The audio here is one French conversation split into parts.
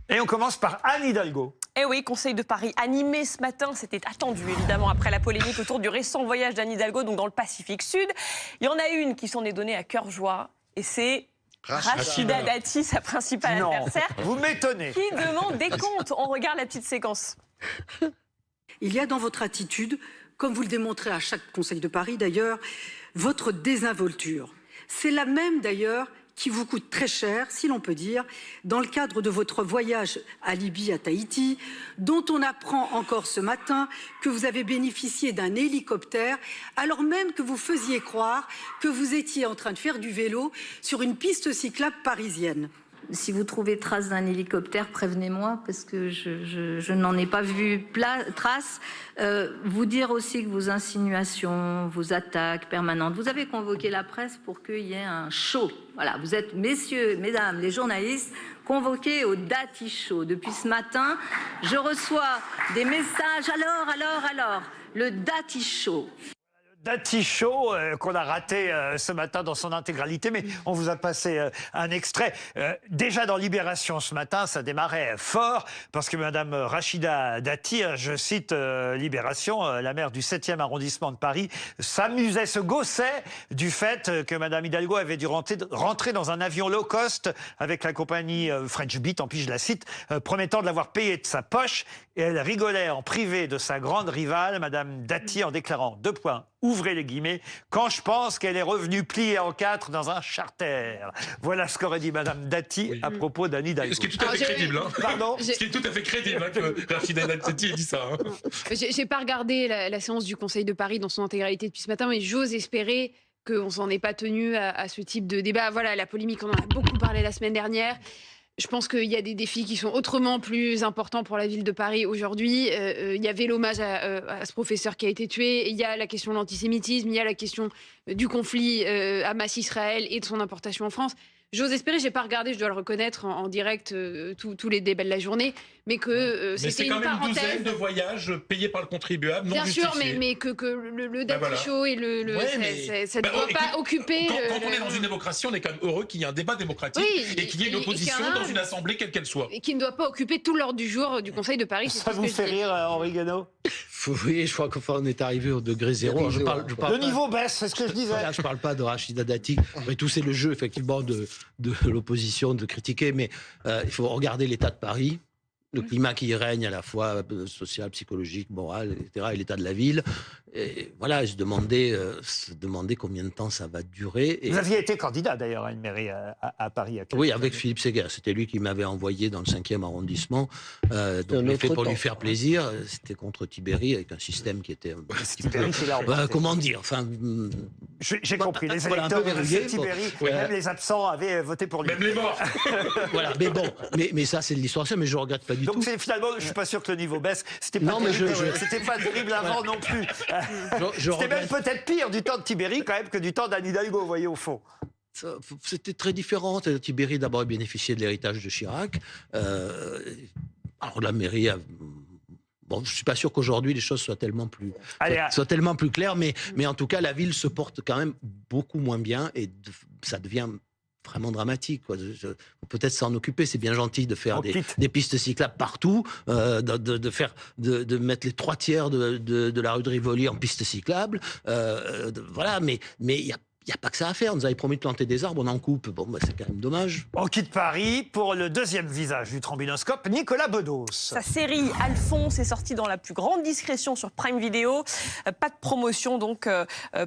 Et on commence par Anne Hidalgo. Eh oui, Conseil de Paris animé ce matin, c'était attendu évidemment après la polémique autour du récent voyage d'Anne Hidalgo, donc dans le Pacifique Sud. Il y en a une qui s'en est donnée à cœur joie, et c'est Rachida Dati, sa principale adversaire. Vous m'étonnez. Qui demande des comptes. On regarde la petite séquence. Il y a dans votre attitude, comme vous le démontrez à chaque Conseil de Paris d'ailleurs, votre désinvolture. C'est la même d'ailleurs qui vous coûte très cher, si l'on peut dire, dans le cadre de votre voyage à Libye, à Tahiti, dont on apprend encore ce matin que vous avez bénéficié d'un hélicoptère, alors même que vous faisiez croire que vous étiez en train de faire du vélo sur une piste cyclable parisienne. Si vous trouvez trace d'un hélicoptère, prévenez-moi, parce que je n'en ai pas vu trace. Vous dire aussi que vos insinuations, vos attaques permanentes, vous avez convoqué la presse pour qu'il y ait un show. Voilà, vous êtes, messieurs, mesdames, les journalistes, convoqués au Dati Show. Depuis ce matin, je reçois des messages. Alors, le Dati Show. Dati Show qu'on a raté ce matin dans son intégralité, mais on vous a passé un extrait. Déjà dans Libération ce matin, ça démarrait fort parce que Madame Rachida Dati, je cite Libération, la maire du 7e arrondissement de Paris, s'amusait, se gaussait du fait que Madame Hidalgo avait dû rentrer dans un avion low cost avec la compagnie French Beat, tant pis je la cite, promettant de l'avoir payé de sa poche. Et elle rigolait en privé de sa grande rivale, Madame Dati, en déclarant, deux points, ouvrez les guillemets, quand je pense qu'elle est revenue pliée en quatre dans un charter. Voilà ce qu'aurait dit Madame Dati à propos d'Anne Hidalgo. Ce qui est tout à fait crédible. Hein. Pardon ? Ce qui est tout à fait crédible que Rachida Dati ait dit ça. Hein. J'ai pas regardé la séance du Conseil de Paris dans son intégralité depuis ce matin, mais j'ose espérer qu'on s'en est pas tenu à ce type de débat. Voilà, la polémique, on en a beaucoup parlé la semaine dernière. Je pense qu'il y a des défis qui sont autrement plus importants pour la ville de Paris aujourd'hui. Il y avait l'hommage à ce professeur qui a été tué. Il y a la question de l'antisémitisme. Il y a la question du conflit Hamas-Israël et de son importation en France. J'ose espérer, j'ai pas regardé, je dois le reconnaître, en direct tous les débats de la journée, mais que c'était une parenthèse. Mais c'est quand même une douzaine de voyages payés par le contribuable, non bien justifiés. Sûr, mais que le Dati Show et ça ne doit pas occuper... Quand on est dans une démocratie, on est quand même heureux qu'il y ait un débat démocratique et qu'il y ait une opposition dans une assemblée, quelle qu'elle soit. Et qui ne doit pas occuper tout l'ordre du jour du Conseil de Paris. Ça vous fait rire, Henri Guénaud ? Oui, je crois qu'on est arrivé au degré zéro. Le niveau baisse, c'est ce que je disais. Voilà, je ne parle pas de Rachida Dati. Après tout, c'est le jeu, effectivement, de l'opposition, de critiquer. Mais il faut regarder l'état de Paris, le climat qui y règne à la fois social, psychologique, moral, etc., et l'état de la ville. Et voilà, se demander combien de temps ça va durer. Et... Vous aviez été candidat, d'ailleurs, à une mairie à Paris. Oui, avec Philippe Séguer. C'était lui qui m'avait envoyé dans le 5e arrondissement. Donc, le fait pour lui faire plaisir, c'était contre Tibéri, avec un système qui était un petit peu... comment dire, enfin... J'ai compris, les électeurs de Tibéri, même les absents avaient voté pour lui. Même les morts. Voilà, mais bon, mais ça, c'est de l'histoire, mais je ne regrette pas du tout. Donc finalement, je ne suis pas sûr que le niveau baisse. C'était pas terrible avant non plus. C'était même peut-être pire du temps de Tibéri quand même que du temps d'Anne Hidalgo, vous voyez, au fond. C'était très différent. Tibéri, d'abord, bénéficiait de l'héritage de Chirac. Alors la mairie a... Bon, je ne suis pas sûr qu'aujourd'hui les choses soient tellement plus claires, mais en tout cas, la ville se porte quand même beaucoup moins bien et ça devient vraiment dramatique. Peut-être s'en occuper, c'est bien gentil de faire des pistes cyclables partout, de mettre les 3/3 de la rue de Rivoli en piste cyclable. Voilà, mais il n'y a pas que ça à faire. On nous avait promis de planter des arbres, on en coupe. Bon, c'est quand même dommage. On quitte Paris pour le deuxième visage du trombinoscope, Nicolas Bedos. Sa série Alphonse est sortie dans la plus grande discrétion sur Prime Video. Pas de promotion donc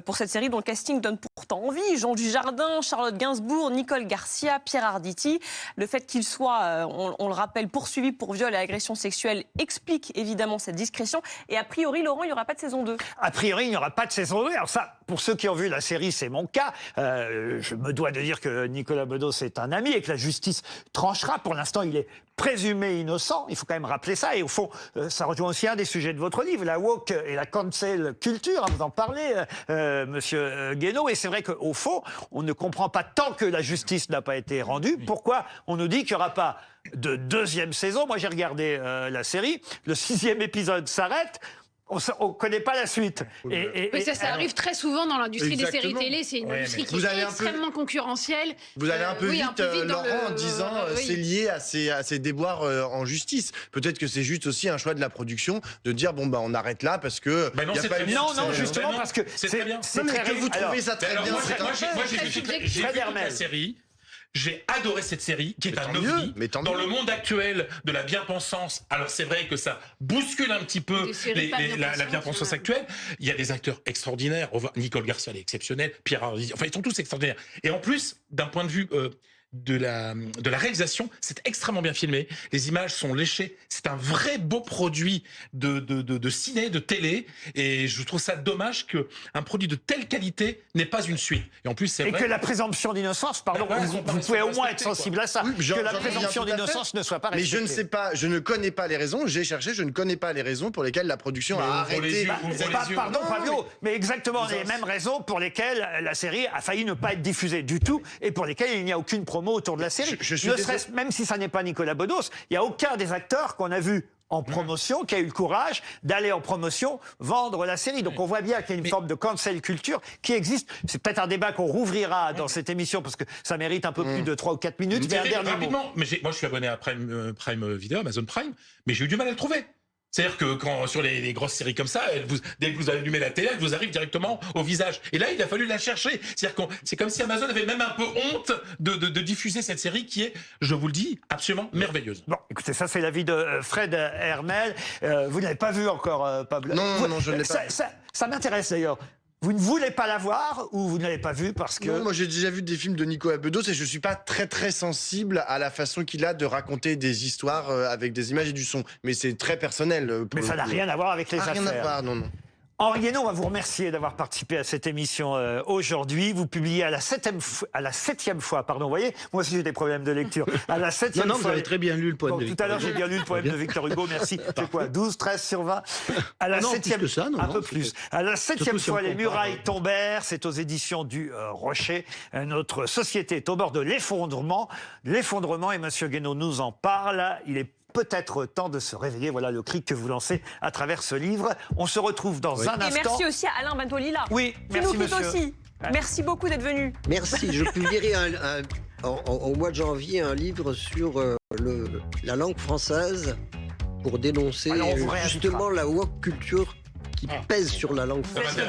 pour cette série dont le casting donne pourtant envie. Jean Dujardin, Charlotte Gainsbourg, Nicole Garcia, Pierre Arditi. Le fait qu'il soit, on le rappelle, poursuivi pour viol et agression sexuelle explique évidemment cette discrétion. Et a priori, Laurent, il n'y aura pas de saison 2. A priori, il n'y aura pas de saison 2. Alors ça, pour ceux qui ont vu la série, c'est mon cas. Je me dois de dire que Nicolas Bedos est un ami et que la justice tranchera. Pour l'instant, il est présumé innocent. Il faut quand même rappeler ça. Et au fond, ça rejoint aussi un des sujets de votre livre, la woke et la cancel culture. Vous en parlez, monsieur Guénaud. Et c'est vrai qu'au fond, on ne comprend pas tant que la justice n'a pas été rendue. Pourquoi on nous dit qu'il n'y aura pas de deuxième saison? Moi, j'ai regardé la série. Le 6e épisode s'arrête. on ne connaît pas la suite. Mais ça arrive très souvent dans l'industrie des séries télé. C'est une industrie qui est extrêmement concurrentielle. Vous allez un peu vite, Laurent, en disant c'est lié à ces déboires en justice. Peut-être que c'est juste aussi un choix de la production de dire bon on arrête là parce que non, c'est très bien. Non, justement parce que c'est très bien. Non, mais que vous trouvez ça très bien. Moi, j'ai vu toute la série. J'ai adoré cette série, qui est un ovni. Dans le monde actuel de la bien-pensance, alors c'est vrai que ça bouscule un petit peu la bien-pensance actuelle. Il y a des acteurs extraordinaires. Nicole Garcia, elle est exceptionnelle. Pierre Arditi, enfin, ils sont tous extraordinaires. Et en plus, d'un point de vue de la réalisation, c'est extrêmement bien filmé. Les images sont léchées. C'est un vrai beau produit de ciné, de télé. Et je trouve ça dommage qu'un produit de telle qualité n'ait pas une suite. Et en plus, c'est vrai. Et que la présomption d'innocence, pardon, vous pouvez au moins être sensible à ça. Oui, que la présomption d'innocence ne soit pas respectée. Mais je ne sais pas, je ne connais pas les raisons. J'ai cherché, je ne connais pas les raisons pour lesquelles la production a arrêté. Pardon, Pablo, mais exactement les mêmes raisons pour lesquelles la série a failli ne pas être diffusée du tout et pour lesquelles il n'y a aucune promo autour de la série. Même si ça n'est pas Nicolas Bedos, il n'y a aucun des acteurs qu'on a vu en promotion qui a eu le courage d'aller en promotion vendre la série. Donc on voit bien qu'il y a une forme de cancel culture qui existe. C'est peut-être un débat qu'on rouvrira dans cette émission parce que ça mérite un peu plus de 3 ou 4 minutes. Mais un dernier mot. Mais moi je suis abonné à Prime Video, Amazon Prime, mais j'ai eu du mal à le trouver. C'est-à-dire que quand sur les grosses séries comme ça, dès que vous allumez la télé, elle vous arrive directement au visage. Et là, il a fallu la chercher. C'est-à-dire que c'est comme si Amazon avait même un peu honte de diffuser cette série qui est, je vous le dis, absolument merveilleuse. Bon, écoutez, ça c'est l'avis de Fred Hermel. Vous n'avez pas vu encore, Pablo? Non, je ne l'ai pas. Ça m'intéresse d'ailleurs. Vous ne voulez pas la voir ou vous ne l'avez pas vue parce que... Non, moi j'ai déjà vu des films de Nicolas Bedos et je suis pas très sensible à la façon qu'il a de raconter des histoires avec des images et du son. Mais c'est très personnel. Mais ça n'a rien à voir avec les affaires. Rien à voir, non. Henri Hénaud, on va vous remercier d'avoir participé à cette émission aujourd'hui. Vous publiez à la septième fois, pardon, vous voyez, moi aussi j'ai des problèmes de lecture. À la 7e fois. Non, vous avez très bien lu le poème de Victor Hugo. Tout à l'heure, j'ai bien lu le poème de Victor Hugo, merci. C'est quoi, 12, 13 sur 20? À la 7e, un peu plus. À la 7e fois, les murailles tombèrent. C'est aux éditions du Rocher. Notre société est au bord de l'effondrement. L'effondrement, et Monsieur Guénaud nous en parle. Il est peut-être temps de se réveiller. Voilà le cri que vous lancez à travers ce livre. On se retrouve dans un instant. Et merci aussi à Alain Bentolila. Oui, merci monsieur. Aussi. Merci beaucoup d'être venu. Merci. Je publierai au mois de janvier un livre sur la langue française pour dénoncer justement la woke culture qui pèse sur la langue française.